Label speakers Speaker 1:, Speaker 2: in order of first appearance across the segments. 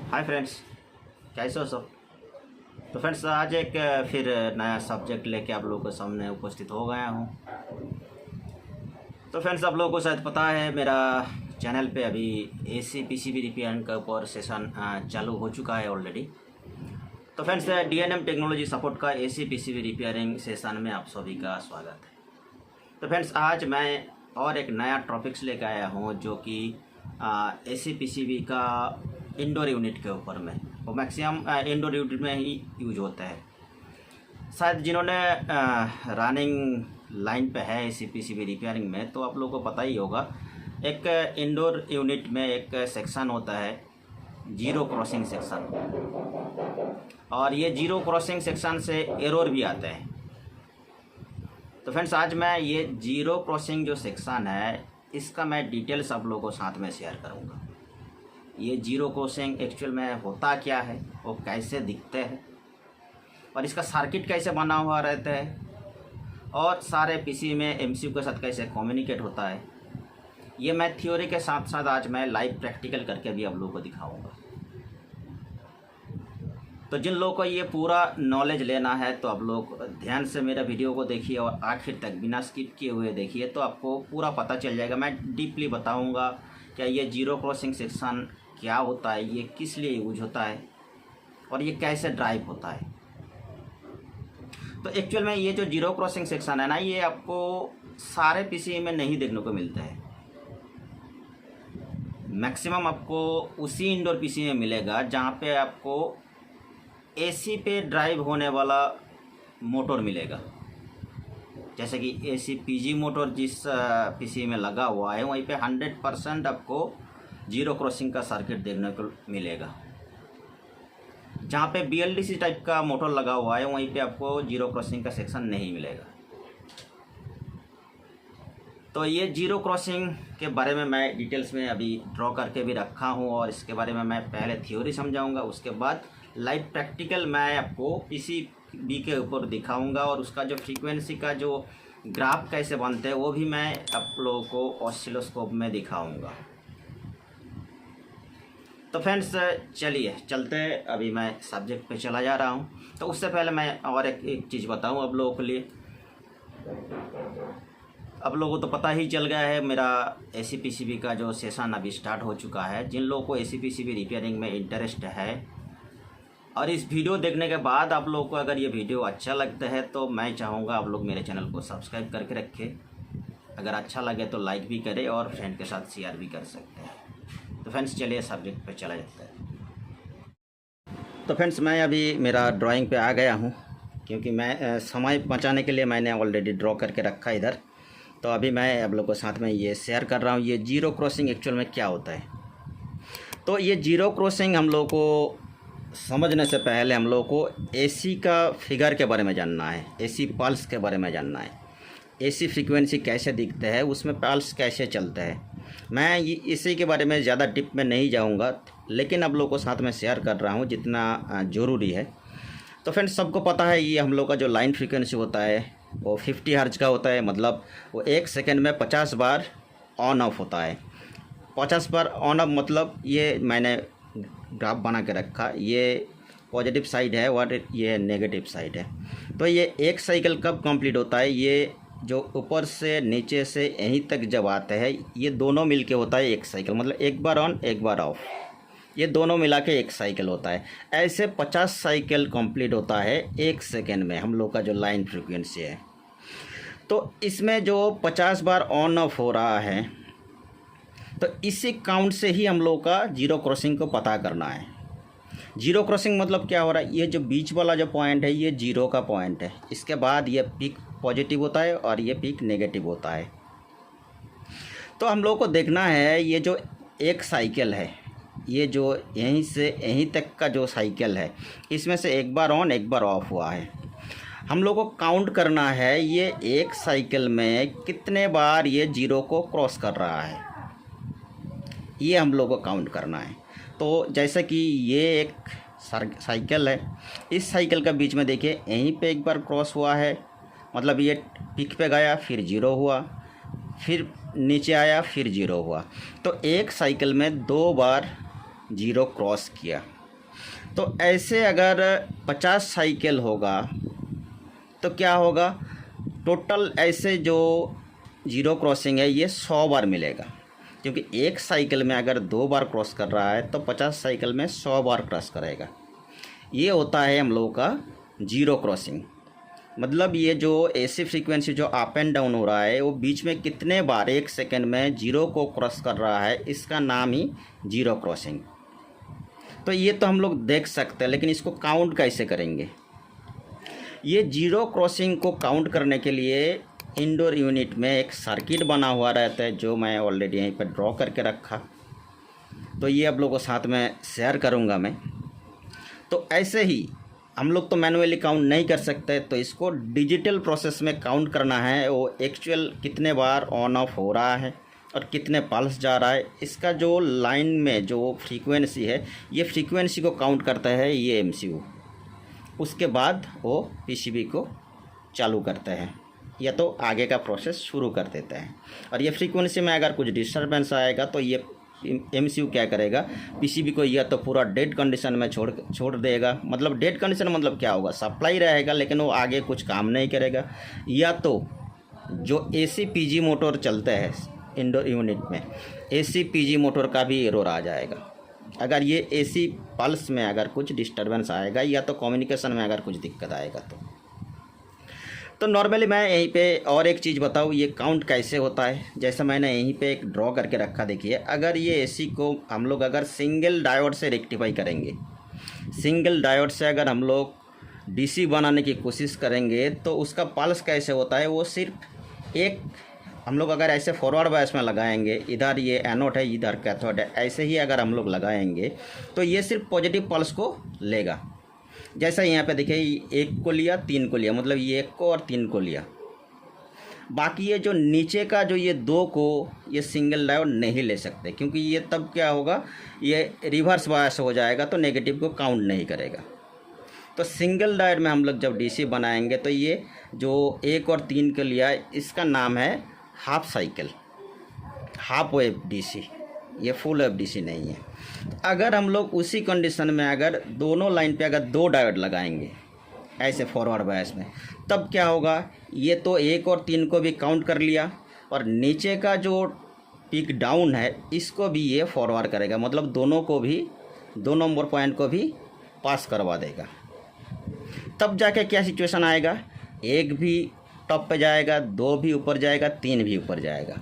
Speaker 1: Hi friends, कैसे हो सब। तो फ्रेंड्स आज एक फिर नया सब्जेक्ट लेके आप लोगों के सामने उपस्थित हो गया हूँ। तो फ्रेंड्स आप लोगों को शायद पता है मेरा चैनल पे अभी एसी पीसीबी रिपेयरिंग का ऊपर सेशन चालू हो चुका है ऑलरेडी। तो फ्रेंड्स डीएनएम टेक्नोलॉजी सपोर्ट का एसी पीसीबी रिपेयरिंग सेशन में आप सभी का स्वागत है। तो फ्रेंड्स आज मैं और एक नया टॉपिक्स लेकर आया हूँ जो कि एसी पीसीबी का इंडोर यूनिट के ऊपर में, वो मैक्सिमम इंडोर यूनिट में ही यूज होता है। शायद जिन्होंने रनिंग लाइन पे है एसी पीसीबी रिपेयरिंग में, तो आप लोगों को पता ही होगा एक इंडोर यूनिट में एक सेक्शन होता है जीरो क्रॉसिंग सेक्शन, और ये जीरो क्रॉसिंग सेक्शन से एरर भी आते हैं। तो फ्रेंड्स आज मैं ये जीरो क्रॉसिंग जो सेक्शन है इसका मैं डिटेल्स आप लोगों को साथ में शेयर करूँगा। ये जीरो क्रॉसिंग एक्चुअल में होता क्या है, वो कैसे दिखते हैं, और इसका सर्किट कैसे बना हुआ रहता है, और सारे पीसी में एमसीयू के साथ कैसे कम्युनिकेट होता है, ये मैं थ्योरी के साथ साथ आज मैं लाइव प्रैक्टिकल करके भी आप लोगों को दिखाऊंगा। तो जिन लोगों को ये पूरा नॉलेज लेना है तो आप लोग ध्यान से मेरा वीडियो को देखिए और आखिर तक बिना स्किप किए हुए देखिए, तो आपको पूरा पता चल जाएगा। मैं डीपली बताऊंगा क्या ये जीरो क्रॉसिंग सेक्शन क्या होता है, ये किस लिए यूज होता है, और ये कैसे ड्राइव होता है। तो एक्चुअल में ये जो जीरो क्रॉसिंग सेक्शन है ना, ये आपको सारे पीसी में नहीं देखने को मिलता है। मैक्सिमम आपको उसी इंडोर पीसी में मिलेगा जहाँ पे आपको एसी पे ड्राइव होने वाला मोटर मिलेगा। जैसे कि एसी पीजी मोटर जिस पीसी में लगा हुआ है वहीं पे 100% आपको जीरो क्रॉसिंग का सर्किट देखने को मिलेगा। जहाँ पे बीएलडीसी टाइप का मोटर लगा हुआ है वहीं पे आपको जीरो क्रॉसिंग का सेक्शन नहीं मिलेगा। तो ये जीरो क्रॉसिंग के बारे में मैं डिटेल्स में अभी ड्रॉ करके भी रखा हूँ, और इसके बारे में मैं पहले थ्योरी समझाऊंगा, उसके बाद लाइव प्रैक्टिकल मैं आपको पीसीबी के ऊपर दिखाऊंगा, और उसका जो फ्रीक्वेंसी का जो ग्राफ कैसे बनते हैं वो भी मैं आप लोगों को ऑसिलोस्कोप में दिखाऊंगा। तो फ्रेंड्स चलिए चलते, अभी मैं सब्जेक्ट पे चला जा रहा हूँ। तो उससे पहले मैं और एक चीज़ बताऊँ आप लोगों के लिए। अब लोगों को तो पता ही चल गया है मेरा एसी पीसीबी का जो सेशन अभी स्टार्ट हो चुका है। जिन लोगों को एसी पीसीबी रिपेयरिंग में इंटरेस्ट है और इस वीडियो देखने के बाद आप लोगों को अगर ये वीडियो अच्छा लगता है तो मैं चाहूँगा आप लोग मेरे चैनल को सब्सक्राइब करके रखें। अगर अच्छा लगे तो लाइक भी करें और फ्रेंड के साथ शेयर भी कर सकते हैं। तो फ्रेंड्स चलिए सब्जेक्ट पे चला जाता है। तो फ्रेंड्स मैं अभी मेरा ड्राइंग पे आ गया हूँ, क्योंकि मैं समय बचाने के लिए मैंने ऑलरेडी ड्रॉ करके रखा इधर। तो अभी मैं आप लोगों के साथ में ये शेयर कर रहा हूँ ये जीरो क्रॉसिंग एक्चुअल में क्या होता है। तो ये जीरो क्रॉसिंग हम लोग को समझने से पहले हम लोग को एसी का फिगर के बारे में जानना है, एसी पल्स के बारे में जानना है, एसी फ्रीक्वेंसी कैसे दिखते हैं, उसमें पल्स कैसे चलते हैं। मैं इसी के बारे में ज़्यादा डिप में नहीं जाऊंगा, लेकिन आप लोगों को साथ में शेयर कर रहा हूं जितना ज़रूरी है। तो फ्रेंड्स सबको पता है ये हम लोग का जो लाइन फ्रीक्वेंसी होता है वो 50 हर्ट्ज का होता है। मतलब वो 1 सेकेंड में 50 बार ऑन ऑफ होता है। 50 बार ऑन ऑफ मतलब ये मैंने ग्राफ बना के रखा, ये पॉजिटिव साइड है और ये नेगेटिव साइड है। तो ये एक साइकिल कब कंप्लीट होता है, ये जो ऊपर से नीचे से यहीं तक जब आते हैं ये दोनों मिलके होता है एक साइकिल। मतलब एक बार ऑन एक बार ऑफ, ये दोनों मिला के एक साइकिल होता है। ऐसे 50 साइकिल कंप्लीट होता है 1 सेकेंड में हम लोग का जो लाइन फ्रीक्वेंसी है। तो इसमें जो 50 बार ऑन ऑफ हो रहा है, तो इसी काउंट से ही हम लोग का जीरो क्रॉसिंग को पता करना है। जीरो क्रॉसिंग मतलब क्या हो रहा है, ये जो बीच वाला जो पॉइंट है ये जीरो का पॉइंट है। इसके बाद ये पीक पॉजिटिव होता है और ये पीक नेगेटिव होता है। तो हम लोग को देखना है ये जो एक साइकिल है, ये जो यहीं से यहीं तक का जो साइकिल है, इसमें से एक बार ऑन एक बार ऑफ हुआ है। हम लोग को काउंट करना है ये एक साइकिल में कितने बार ये जीरो को क्रॉस कर रहा है, ये हम लोग को काउंट करना है। तो जैसे कि ये एक साइकिल है, इस साइकिल का बीच में देखिए यहीं पे एक बार क्रॉस हुआ है, मतलब ये पीक पे गया फिर जीरो हुआ, फिर नीचे आया फिर जीरो हुआ। तो एक साइकिल में 2 बार जीरो क्रॉस किया। तो ऐसे अगर 50 साइकिल होगा तो क्या होगा, टोटल ऐसे जो जीरो क्रॉसिंग है ये 100 बार मिलेगा, क्योंकि एक साइकिल में अगर 2 बार क्रॉस कर रहा है तो 50 साइकिल में 100 बार क्रॉस करेगा। ये होता है हम लोगों का जीरो क्रॉसिंग। मतलब ये जो एसी फ्रीक्वेंसी जो अप एंड डाउन हो रहा है वो बीच में कितने बार 1 सेकेंड में जीरो को क्रॉस कर रहा है, इसका नाम ही जीरो क्रॉसिंग। तो ये तो हम लोग देख सकते हैं, लेकिन इसको काउंट कैसे करेंगे? ये जीरो क्रॉसिंग को काउंट करने के लिए इंडोर यूनिट में एक सर्किट बना हुआ रहता है, जो मैं ऑलरेडी यहीं पर ड्रॉ करके रखा। तो ये आप लोगों को साथ में शेयर करूँगा मैं। तो ऐसे ही हम लोग तो मैनुअली काउंट नहीं कर सकते, तो इसको डिजिटल प्रोसेस में काउंट करना है। वो एक्चुअल कितने बार ऑन ऑफ हो रहा है और कितने पल्स जा रहा है, इसका जो लाइन में जो फ्रीक्वेंसी है, ये फ्रीक्वेंसी को काउंट करता है ये एमसीयू। उसके बाद वो पीसीबी को चालू करते हैं या तो आगे का प्रोसेस शुरू कर देते हैं। और ये फ्रीक्वेंसी में अगर कुछ डिस्टर्बेंस आएगा तो ये एमसीयू क्या करेगा, पीसीबी को या तो पूरा डेड कंडीशन में छोड़ देगा। मतलब डेड कंडीशन मतलब क्या होगा, सप्लाई रहेगा लेकिन वो आगे कुछ काम नहीं करेगा। या तो जो एसी पीजी मोटर चलते हैं इंडोर यूनिट में, एसी पीजी मोटर का भी एरर आ जाएगा अगर ये एसी पल्स में अगर कुछ डिस्टर्बेंस आएगा या तो कम्युनिकेशन में अगर कुछ दिक्कत आएगा तो नॉर्मली मैं यहीं पे और एक चीज़ बताऊँ, ये काउंट कैसे होता है। जैसा मैंने यहीं पे एक ड्रॉ करके रखा, देखिए अगर ये एसी को हम लोग अगर सिंगल डायोड से रेक्टिफाई करेंगे, सिंगल डायोड से अगर हम लोग डीसी बनाने की कोशिश करेंगे तो उसका पल्स कैसे होता है, वो सिर्फ एक हम लोग अगर ऐसे फॉरवर्ड बायस में लगाएंगे, इधर ये एनोड है इधर कैथोड है, ऐसे ही अगर हम लोग लगाएंगे तो ये सिर्फ पॉजिटिव पल्स को लेगा। जैसा यहाँ पे देखिए 1 को लिया 3 को लिया, मतलब ये 1 को और 3 को लिया। बाकी ये जो नीचे का जो ये 2 को ये सिंगल डायोड नहीं ले सकते, क्योंकि ये तब क्या होगा, ये रिवर्स बायस हो जाएगा तो नेगेटिव को काउंट नहीं करेगा। तो सिंगल डायोड में हम लोग जब डीसी बनाएंगे तो ये जो 1 और 3 के लिया, इसका नाम है half cycle, half wave DC, ये फुल वेव डीसी नहीं है। अगर हम लोग उसी कंडीशन में अगर दोनों लाइन पे अगर 2 डायोड लगाएंगे ऐसे फॉरवर्ड बायस में, तब क्या होगा, ये तो 1 और 3 को भी काउंट कर लिया और नीचे का जो पिक डाउन है इसको भी ये फॉरवर्ड करेगा, मतलब दोनों को भी, 2 नंबर पॉइंट को भी पास करवा देगा। तब जाके क्या सिचुएशन आएगा, 1 भी टॉप पे जाएगा, 2 भी ऊपर जाएगा, 3 भी ऊपर जाएगा।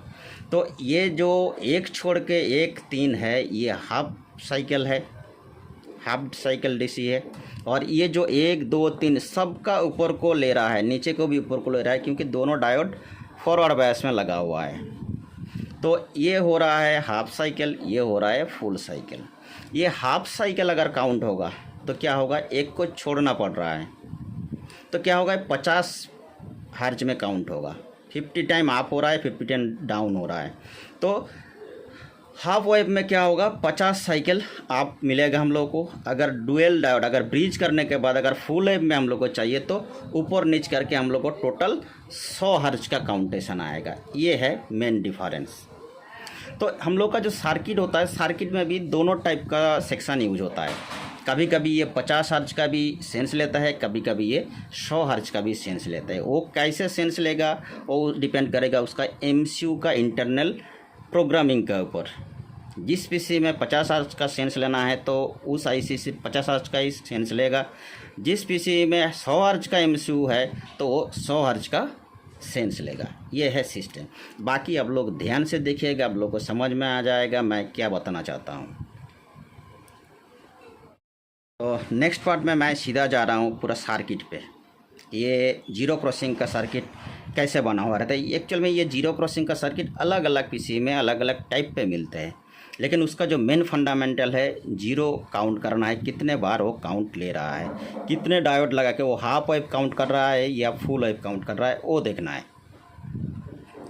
Speaker 1: तो ये जो 1 छोड़ के 1 3 है ये हाफ साइकिल है, हाफ साइकिल डीसी है। और ये जो 1 2 3 सबका ऊपर को ले रहा है, नीचे को भी ऊपर को ले रहा है, क्योंकि दोनों डायोड फॉरवर्ड बायस में लगा हुआ है। तो ये हो रहा है हाफ साइकिल, ये हो रहा है फुल साइकिल। ये हाफ साइकिल अगर काउंट होगा तो क्या होगा, 1 को छोड़ना पड़ रहा है तो क्या होगा, 50 हर्ज में काउंट होगा, 50 टाइम अप हो रहा है, 50 टाइम डाउन हो रहा है। तो हाफ वेव में क्या होगा, 50 साइकिल आप मिलेगा हम लोगों को। अगर डुअल डायोड अगर ब्रीज करने के बाद अगर फुल वेव में हम लोग को चाहिए तो ऊपर नीच करके हम लोग को टोटल 100 हर्ज का काउंटेशन आएगा। ये है मेन डिफरेंस। तो हम लोग का जो सर्किट होता है, सर्किट में भी दोनों टाइप का सेक्शन यूज होता है। कभी कभी ये 50 हर्ज का भी सेंस लेता है, कभी कभी ये 100 हर्ज का भी सेंस लेता है। वो कैसे सेंस लेगा वो डिपेंड करेगा उसका एमसीयू का इंटरनल प्रोग्रामिंग के ऊपर। जिस पीसी में 50 हर्ज का सेंस लेना है तो उस आईसी से 50 हर्ज का ही सेंस लेगा। जिस पीसी में 100 हर्ज का एमसीयू है तो वो 100 हर्ज का सेंस लेगा। ये है सिस्टम। बाकी आप लोग ध्यान से देखिएगा, आप लोग को समझ में आ जाएगा मैं क्या बताना चाहता हूँ। तो नेक्स्ट पार्ट में मैं सीधा जा रहा हूँ पूरा सर्किट पे। ये जीरो क्रॉसिंग का सर्किट कैसे बना हुआ रहता है। एक्चुअल में ये जीरो क्रॉसिंग का सर्किट अलग अलग पीसी में अलग अलग टाइप पे मिलते हैं, लेकिन उसका जो मेन फंडामेंटल है, जीरो काउंट करना है, कितने बार वो काउंट ले रहा है, कितने डायोड लगा के वो हाफ वेव काउंट कर रहा है या फुल वेव काउंट कर रहा है, वो देखना है।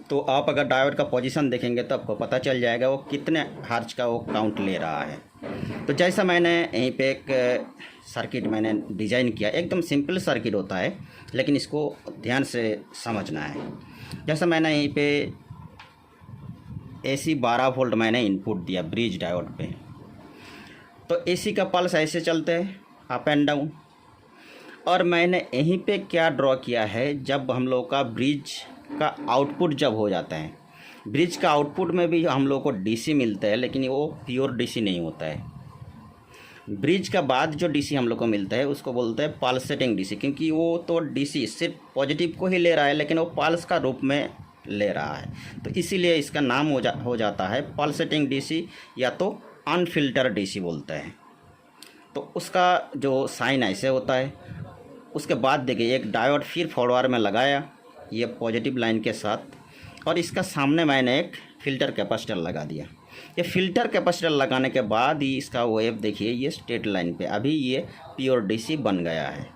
Speaker 1: तो आप अगर डायोड का पोजीशन देखेंगे तो आपको पता चल जाएगा वो कितने हर्ज का वो काउंट ले रहा है। तो जैसा मैंने यहीं पे एक सर्किट मैंने डिज़ाइन किया, एकदम सिंपल सर्किट होता है लेकिन इसको ध्यान से समझना है। जैसा मैंने यहीं पे AC 12 वोल्ट मैंने इनपुट दिया ब्रिज डायोड पे, तो एसी का पल्स ऐसे चलते हैं अप एंड डाउन। और मैंने यहीं पे क्या ड्रॉ किया है, जब हम लोग का ब्रिज का आउटपुट जब हो जाता है, ब्रिज का आउटपुट में भी हम लोग को डीसी मिलता है, लेकिन वो प्योर डीसी नहीं होता है। ब्रिज का बाद जो डीसी हम लोग को मिलता है उसको बोलते हैं पल्सेटिंग डीसी, क्योंकि वो तो डीसी सिर्फ पॉजिटिव को ही ले रहा है, लेकिन वो पल्स का रूप में ले रहा है, तो इसीलिए इसका नाम हो जाता है पल्सेटिंग डीसी या तो अनफिल्टर डीसी बोलते हैं। तो उसका जो साइन ऐसे होता है। उसके बाद देखिए एक डायोड फिर फॉरवर्ड में लगाया ये पॉजिटिव लाइन के साथ, और इसका सामने मैंने एक फ़िल्टर कैपेसिटर लगा दिया। ये फ़िल्टर कैपेसिटर लगाने के बाद ही इसका वेव देखिए ये स्ट्रेट लाइन पे अभी ये प्योर डीसी बन गया है।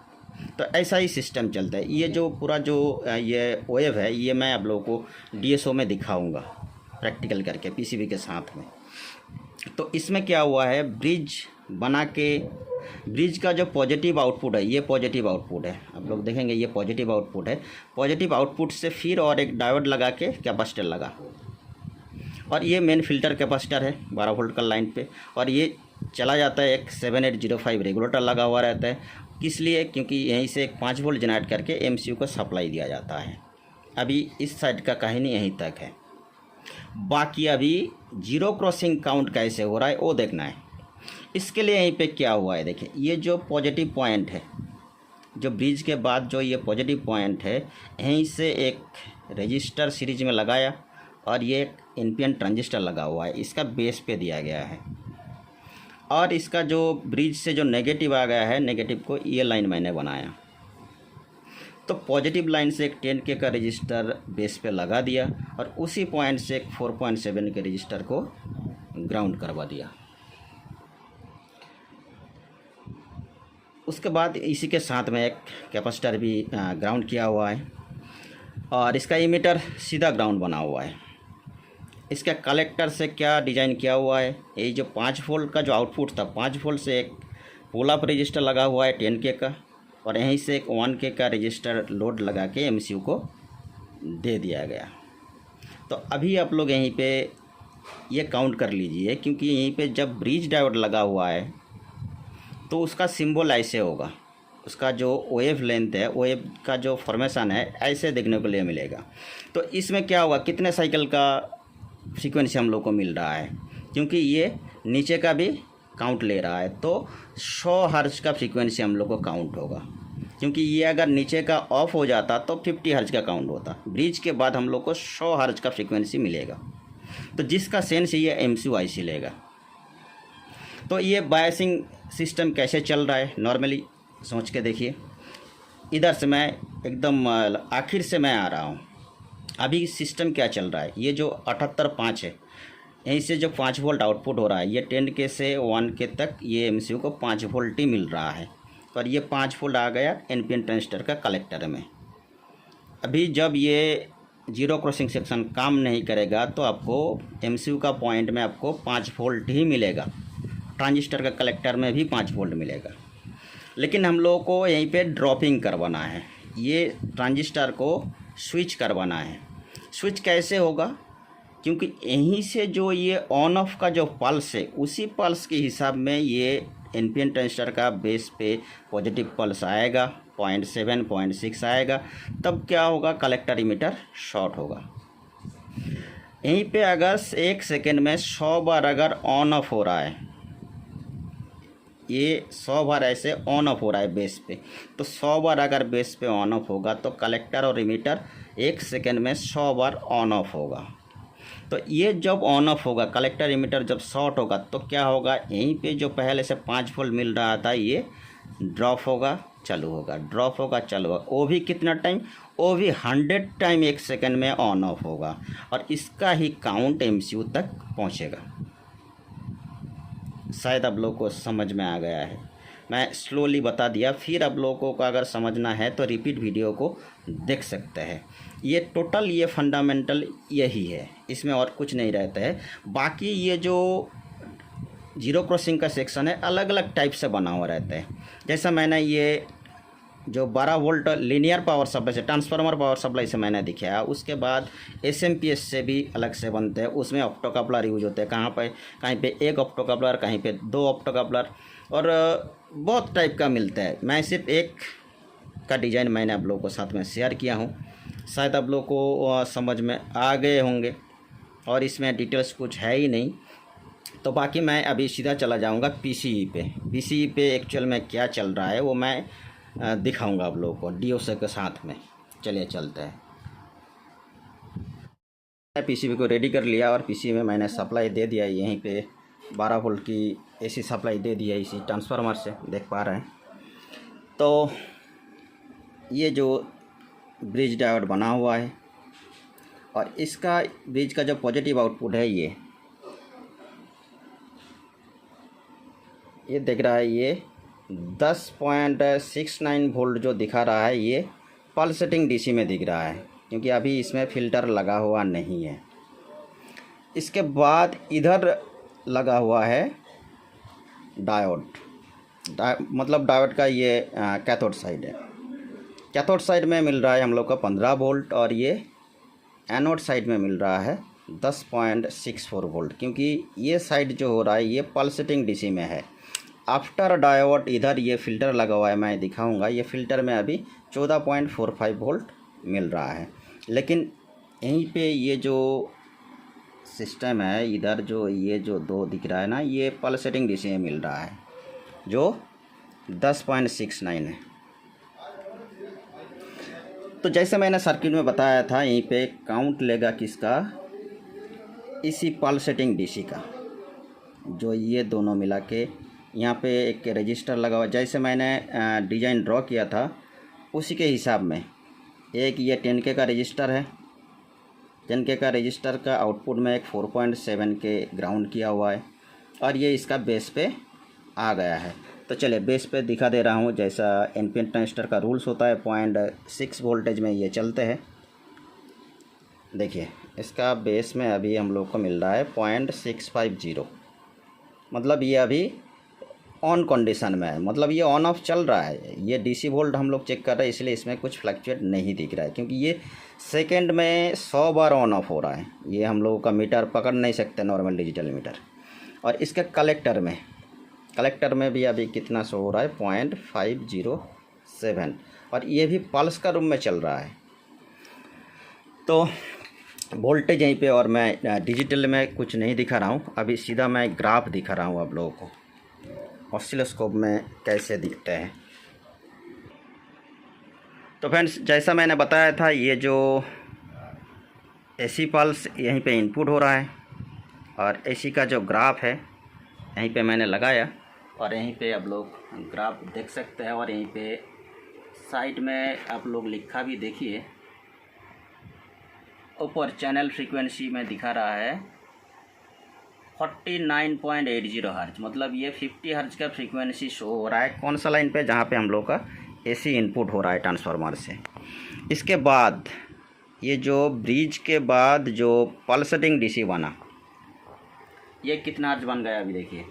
Speaker 1: तो ऐसा ही सिस्टम चलता है। ये जो पूरा जो ये वेव है ये मैं आप लोगों को डीएसओ में दिखाऊंगा प्रैक्टिकल करके पीसीबी के साथ में। तो इसमें क्या हुआ है, ब्रिज बना के ब्रिज का जो पॉजिटिव आउटपुट है ये पॉजिटिव आउटपुट है, आप लोग देखेंगे ये पॉजिटिव आउटपुट है। पॉजिटिव आउटपुट से फिर और एक डायोड लगा के कैपेसिटर लगा, और ये मेन फ़िल्टर कैपेसिटर है 12 वोल्ट का लाइन पे, और ये चला जाता है एक 7805 रेगुलेटर लगा हुआ रहता है। किस लिए, क्योंकि यहीं से एक 5 वोल्ट जनरेट करके एमसीयू को सप्लाई दिया जाता है। अभी इस साइड का कहानी यहीं तक है। बाकी अभी जीरो क्रॉसिंग काउंट कैसे हो रहा है वो देखना है। इसके लिए यहीं पे क्या हुआ है, देखिए ये जो पॉजिटिव पॉइंट है, जो ब्रिज के बाद जो ये पॉजिटिव पॉइंट है, यहीं से एक रजिस्टर सीरीज में लगाया और ये एक एनपीएन ट्रांजिस्टर लगा हुआ है, इसका बेस पे दिया गया है। और इसका जो ब्रिज से जो नेगेटिव आ गया है, नेगेटिव को ये लाइन मैंने बनाया। तो पॉजिटिव लाइन से एक 10K का रजिस्टर बेस पे लगा दिया और उसी पॉइंट से एक 4.7 के रजिस्टर को ग्राउंड करवा दिया। उसके बाद इसी के साथ में एक कैपेसिटर भी ग्राउंड किया हुआ है, और इसका इमीटर सीधा ग्राउंड बना हुआ है। इसका कलेक्टर से क्या डिज़ाइन किया हुआ है, ये जो 5 वोल्ट का जो आउटपुट था, 5 वोल्ट से एक पुल अप रजिस्टर लगा हुआ है 10K का, और यहीं से एक 1K का रजिस्टर लोड लगा के एमसीयू को दे दिया गया। तो अभी आप लोग यहीं पे ये काउंट कर लीजिए, क्योंकि यहीं पे जब ब्रिज डायोड लगा हुआ है तो उसका सिंबल ऐसे होगा, उसका जो वेव लेंथ है, वेव का जो फॉर्मेशन है ऐसे देखने को लिए मिलेगा। तो इसमें क्या होगा, कितने साइकिल का फ्रीक्वेंसी हम लोग को मिल रहा है, क्योंकि ये नीचे का भी काउंट ले रहा है, तो 100 हर्ट्ज का फ्रीक्वेंसी हम लोग को काउंट होगा। क्योंकि ये अगर नीचे का ऑफ हो जाता तो 50 हर्ट्ज का काउंट होता। ब्रिज के बाद हम लोग को 100 हर्ट्ज का फ्रीक्वेंसी मिलेगा, तो जिसका सेंस ये एमसीयू आईसी लेगा। तो ये बायसिंग सिस्टम कैसे चल रहा है नॉर्मली सोच के देखिए। इधर से मैं एकदम आखिर से मैं आ रहा हूँ। अभी सिस्टम क्या चल रहा है, ये जो 78.5 है, यहीं से जो 5 वोल्ट आउटपुट हो रहा है, ये 10K से 1K तक ये एमसीयू को 5 वोल्ट ही मिल रहा है, और ये 5 वोल्ट आ गया एनपीएन ट्रांजिस्टर का कलेक्टर में। अभी जब ये जीरो क्रॉसिंग सेक्शन काम नहीं करेगा तो आपको एमसीयू का पॉइंट में आपको 5 वोल्ट ही मिलेगा, ट्रांजिस्टर का कलेक्टर में भी 5 वोल्ट मिलेगा। लेकिन हम लोगों को यहीं पे ड्रॉपिंग करवाना है, ये ट्रांजिस्टर को स्विच करवाना है। स्विच कैसे होगा, क्योंकि यहीं से जो ये ऑन ऑफ का जो पल्स है, उसी पल्स के हिसाब में ये एनपीएन ट्रांजिस्टर का बेस पे पॉजिटिव पल्स आएगा, 0.7 0.6 आएगा, तब क्या होगा, कलेक्टर इमीटर शॉर्ट होगा। यहीं पे अगर 1 सेकेंड में 100 बार अगर ऑन ऑफ हो रहा है, ये 100 बार ऐसे ऑन ऑफ हो रहा है बेस पे, तो 100 बार अगर बेस पे ऑन ऑफ होगा तो कलेक्टर और इमीटर 1 सेकेंड में 100 बार ऑन ऑफ होगा। तो ये जब ऑन ऑफ होगा, कलेक्टर इमीटर जब शॉर्ट होगा, तो क्या होगा, यहीं पे जो पहले से 5 वोल्ट मिल रहा था ये ड्रॉप होगा चालू होगा, ड्रॉप होगा चालू होगा। वो भी कितना टाइम, वो भी 100 टाइम 1 सेकेंड में ऑन ऑफ होगा, और इसका ही काउंट एमसीयू तक पहुँचेगा। शायद आप लोगों को समझ में आ गया है, मैं स्लोली बता दिया। फिर आप लोगों को अगर समझना है तो रिपीट वीडियो को देख सकते हैं। ये टोटल ये फंडामेंटल यही है, इसमें और कुछ नहीं रहता है। बाकी ये जो जीरो क्रॉसिंग का सेक्शन है अलग अलग टाइप से बना हुआ रहता है। जैसा मैंने ये जो 12 वोल्ट लीनियर पावर सप्लाई से, ट्रांसफार्मर पावर सप्लाई से मैंने दिखाया। उसके बाद एसएमपीएस से भी अलग से बनते हैं, उसमें ऑप्टो कपलर यूज होते हैं। कहीं पे एक ऑप्टो कपलर, कहीं पे 2 ऑप्टो कपलर, और बहुत टाइप का मिलता है। मैं सिर्फ एक का डिज़ाइन मैंने आप लोगों को साथ में शेयर किया हूँ, शायद आप लोगों को समझ में आ गए होंगे, और इसमें डिटेल्स कुछ है ही नहीं। तो बाकी मैं अभी सीधा चला जाऊंगा पीसीई पे। पीसीई पे एक्चुअल में क्या चल रहा है वो मैं दिखाऊंगा आप लोगों को डीओसी के साथ में। चलिए चलते हैं। पीसीबी को रेडी कर लिया और पीसीबी में मैंने सप्लाई दे दिया। यहीं पे 12 वोल्ट की एसी सप्लाई दे दिया इसी ट्रांसफार्मर से, देख पा रहे हैं। तो ये जो ब्रिज डायोड बना हुआ है, और इसका ब्रिज का जो पॉजिटिव आउटपुट है ये दिख रहा है, ये 10.69 वोल्ट जो दिखा रहा है, ये पल्सेटिंग डीसी में दिख रहा है, क्योंकि अभी इसमें फ़िल्टर लगा हुआ नहीं है। इसके बाद इधर लगा हुआ है डायोड, मतलब डायोड का ये कैथोड साइड है। कैथोड साइड में मिल रहा है हम लोग का 15 वोल्ट, और ये एनोड साइड में मिल रहा है 10.64 वोल्ट, क्योंकि ये साइड जो हो रहा है ये पल्सेटिंग डीसी में है। आफ्टर डायोड इधर ये फ़िल्टर लगा हुआ है, मैं दिखाऊंगा। ये फ़िल्टर में अभी 14.45 वोल्ट मिल रहा है, लेकिन यहीं पे ये जो सिस्टम है, इधर जो ये जो 2 दिख रहा है ना, ये पल्सेटिंग डीसी में मिल रहा है जो 10.69 है। तो जैसे मैंने सर्किट में बताया था, यहीं पे काउंट लेगा किसका, इसी पल्सेटिंग डीसी का, जो ये दोनों मिला के यहाँ पे एक रजिस्टर लगा हुआ। जैसे मैंने डिज़ाइन ड्रॉ किया था उसी के हिसाब में एक ये 10K का रजिस्टर है। 10K का रजिस्टर का आउटपुट में एक 4.7 के ग्राउंड किया हुआ है, और ये इसका बेस पे आ गया है। तो चलिए बेस पे दिखा दे रहा हूँ। जैसा एनपीएन ट्रांजिस्टर का रूल्स होता है, 0.6 वोल्टेज में ये चलते हैं। देखिए इसका बेस में अभी हम लोग को मिल रहा है 0.650, मतलब ये अभी ऑन कंडीशन में है, मतलब ये ऑन ऑफ चल रहा है। ये डीसी वोल्ट हम लोग चेक कर रहे हैं, इसलिए इसमें कुछ फ्लक्चुएट नहीं दिख रहा है, क्योंकि ये सेकंड में 100 बार ऑन ऑफ हो रहा है। ये हम लोगों का मीटर पकड़ नहीं सकते, नॉर्मल डिजिटल मीटर। और इसके कलेक्टर में भी अभी कितना शो हो रहा है, 0.507, और ये भी पल्स का रूम में चल रहा है। तो वोल्टेज यहीं पे, और मैं डिजिटल में कुछ नहीं दिखा रहा हूँ, अभी सीधा मैं ग्राफ दिखा रहा हूँ आप लोगों को ऑसिलोस्कोप में कैसे दिखते हैं। तो फ्रेंड्स, जैसा मैंने बताया था, ये जो एसी पल्स यहीं पे इनपुट हो रहा है, और एसी का जो ग्राफ है यहीं पे मैंने लगाया, और यहीं पे आप लोग ग्राफ देख सकते हैं। और यहीं पे साइड में आप लोग लिखा भी देखिए, ऊपर चैनल फ्रीक्वेंसी में दिखा रहा है 49.80 हर्ज, मतलब ये 50 हर्ज का फ्रीक्वेंसी शो हो रहा है। कौन सा लाइन पे, जहाँ पे हम लोग का एसी इनपुट हो रहा है ट्रांसफार्मर से। इसके बाद ये जो ब्रिज के बाद जो पल्सेटिंग डीसी बना, ये कितना हर्ज बन गया अभी देखिए,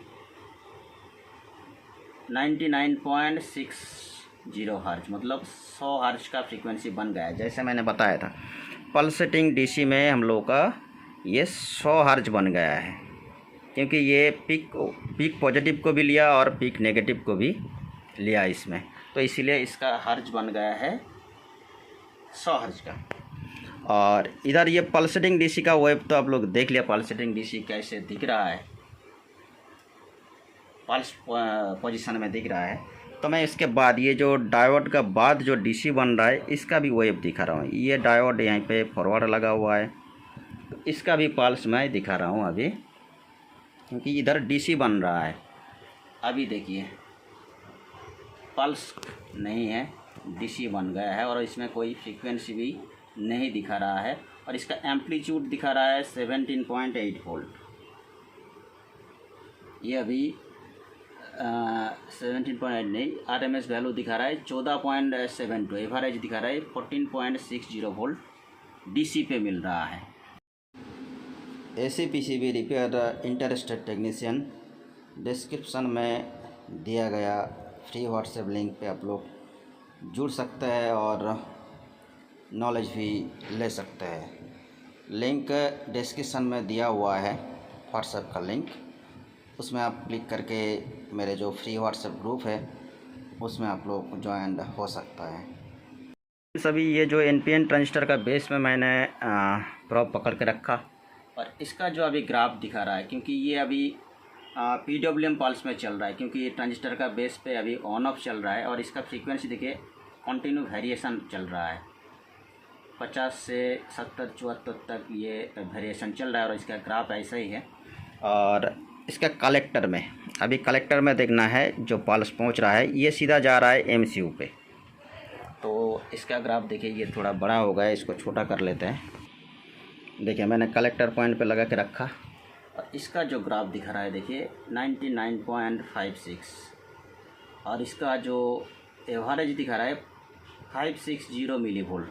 Speaker 1: 99.60 हर्ज, मतलब 100 हर्ज का फ्रीक्वेंसी बन गया है। जैसे मैंने बताया था, पल्सेटिंग डीसी में हम लोग का ये 100 हर्ज बन गया है, क्योंकि ये पीक पॉजिटिव को भी लिया और पीक नेगेटिव को भी लिया इसमें, तो इसीलिए इसका हर्ज बन गया है 100 हर्ज का। और इधर ये पल्सेटिंग डीसी का वेव तो आप लोग देख लिया, पल्सेटिंग डीसी कैसे दिख रहा है, पल्स पोजीशन में दिख रहा है। तो मैं इसके बाद ये जो डायोड का बाद जो डीसी बन रहा है, इसका भी वेव दिखा रहा हूँ। ये डायोड यहाँ पे फॉरवर्ड लगा हुआ है, तो इसका भी पल्स मैं दिखा रहा हूँ अभी, क्योंकि इधर डीसी बन रहा है। अभी देखिए पल्स नहीं है, डीसी बन गया है, और इसमें कोई फ्रीक्वेंसी भी नहीं दिखा रहा है, और इसका एम्पलीट्यूड दिखा रहा है 17.8 वोल्ट। ये अभी 17.8 नहीं, आरएमएस वैल्यू दिखा रहा है 14.72, एवरेज दिखा रहा है 14.60 वोल्ट डीसी पे मिल रहा है। AC PCB repair interested technician, description में दिया गया फ्री व्हाट्सएप लिंक पे आप लोग जुड़ सकते हैं और नॉलेज भी ले सकते हैं। लिंक डिस्क्रिप्शन में दिया हुआ है, व्हाट्सएप का लिंक, उसमें आप क्लिक करके मेरे जो फ्री व्हाट्सएप ग्रुप है उसमें आप लोग ज्वाइन हो सकता है। सभी ये जो एनपीएन ट्रांजिस्टर का बेस में मैंने प्रोब पकड़ के रखा और इसका जो अभी ग्राफ दिखा रहा है, क्योंकि ये अभी PWM पल्स में चल रहा है, क्योंकि ये ट्रांजिस्टर का बेस पे अभी ऑन ऑफ चल रहा है और इसका फ्रीक्वेंसी देखिए कंटिन्यू वेरिएशन चल रहा है, 50 से 70 74 तक ये वेरिएशन चल रहा है और इसका ग्राफ ऐसा ही है। और इसका कलेक्टर में, अभी कलेक्टर में देखना है जो पल्स पहुंच रहा है ये सीधा जा रहा है MCU पे, तो इसका ग्राफ देखिए ये थोड़ा बड़ा हो गया, इसको छोटा कर लेते हैं। देखिए मैंने कलेक्टर पॉइंट पे लगा के रखा और इसका जो ग्राफ दिखा रहा है देखिए 99.56 और इसका जो एवरेज दिखा रहा है 560 मिलीवोल्ट,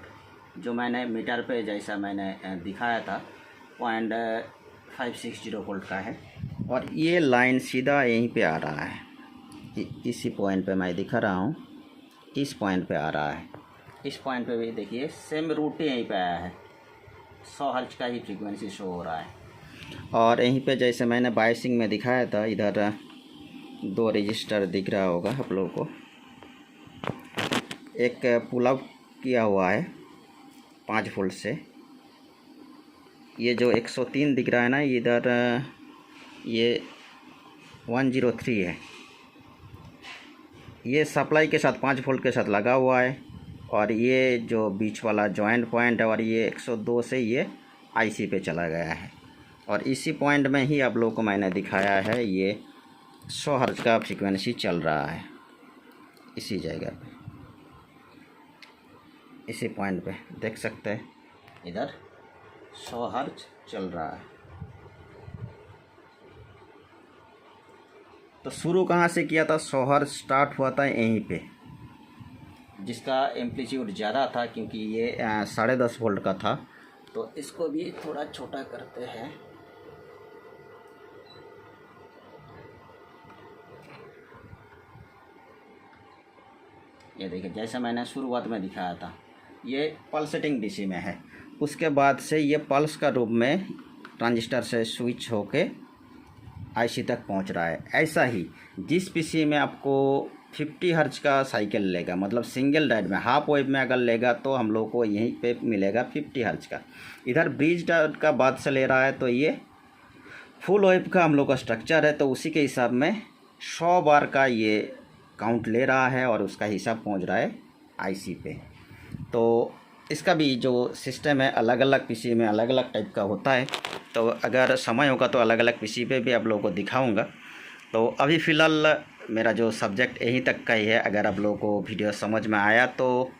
Speaker 1: जो मैंने मीटर पे जैसा मैंने दिखाया था 0.560 वोल्ट का है। और ये लाइन सीधा यहीं पे आ रहा है, इसी पॉइंट पे मैं दिखा रहा हूँ, इस पॉइंट पे आ रहा है। इस पॉइंट पे भी देखिए सेम रूट यहीं पे आया है, 100 हर्ट्ज का ही फ्रीक्वेंसी शो हो रहा है। और यहीं पे जैसे मैंने बायसिंग में दिखाया था, इधर 2 रजिस्टर दिख रहा होगा आप लोगों को, एक पुल अप किया हुआ है 5 वोल्ट से, ये जो 103 दिख रहा है ना इधर, ये 103 है, ये सप्लाई के साथ 5 वोल्ट के साथ लगा हुआ है और ये जो बीच वाला जॉइंट पॉइंट है और ये 102 से ये IC पे चला गया है। और इसी पॉइंट में ही आप लोगों को मैंने दिखाया है ये 100 हर्ट्ज का फ्रीक्वेंसी चल रहा है, इसी जगह पे, इसी पॉइंट पे देख सकते हैं इधर 100 हर्ट्ज चल रहा है। तो शुरू कहाँ से किया था, 100 हर्ट्ज स्टार्ट हुआ था यहीं पे, जिसका एम्पलीट्यूड ज़्यादा था क्योंकि ये 10.5 वोल्ट का था। तो इसको भी थोड़ा छोटा करते हैं, ये देखिए जैसा मैंने शुरुआत में दिखाया था, ये पल्सेटिंग DC में है, उसके बाद से ये पल्स का रूप में ट्रांजिस्टर से स्विच होके IC तक पहुंच रहा है। ऐसा ही जिस PC में आपको 50 हर्ट्ज का साइकिल लेगा, मतलब सिंगल डायोड में, हाफ वेव में अगर लेगा तो हम लोग को यहीं पे मिलेगा 50 हर्ट्ज का। इधर ब्रिज डायोड का बाद से ले रहा है तो ये फुल वेव का हम लोग का स्ट्रक्चर है, तो उसी के हिसाब में 100 बार का ये काउंट ले रहा है और उसका हिसाब पहुंच रहा है IC पे। तो इसका भी जो सिस्टम है अलग अलग PC में अलग अलग टाइप का होता है, तो अगर समय होगा तो अलग अलग PC पे भी आप लोगों को दिखाऊंगा। तो अभी फ़िलहाल मेरा जो सब्जेक्ट यहीं तक का ही है। अगर आप लोगों को वीडियो समझ में आया तो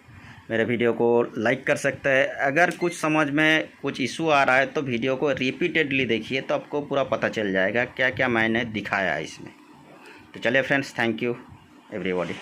Speaker 1: मेरे वीडियो को लाइक कर सकते हैं। अगर कुछ समझ में कुछ इशू आ रहा है तो वीडियो को रिपीटेडली देखिए, तो आपको पूरा पता चल जाएगा क्या क्या मैंने दिखाया है इसमें। तो चलिए फ्रेंड्स, थैंक यू एवरीबॉडी।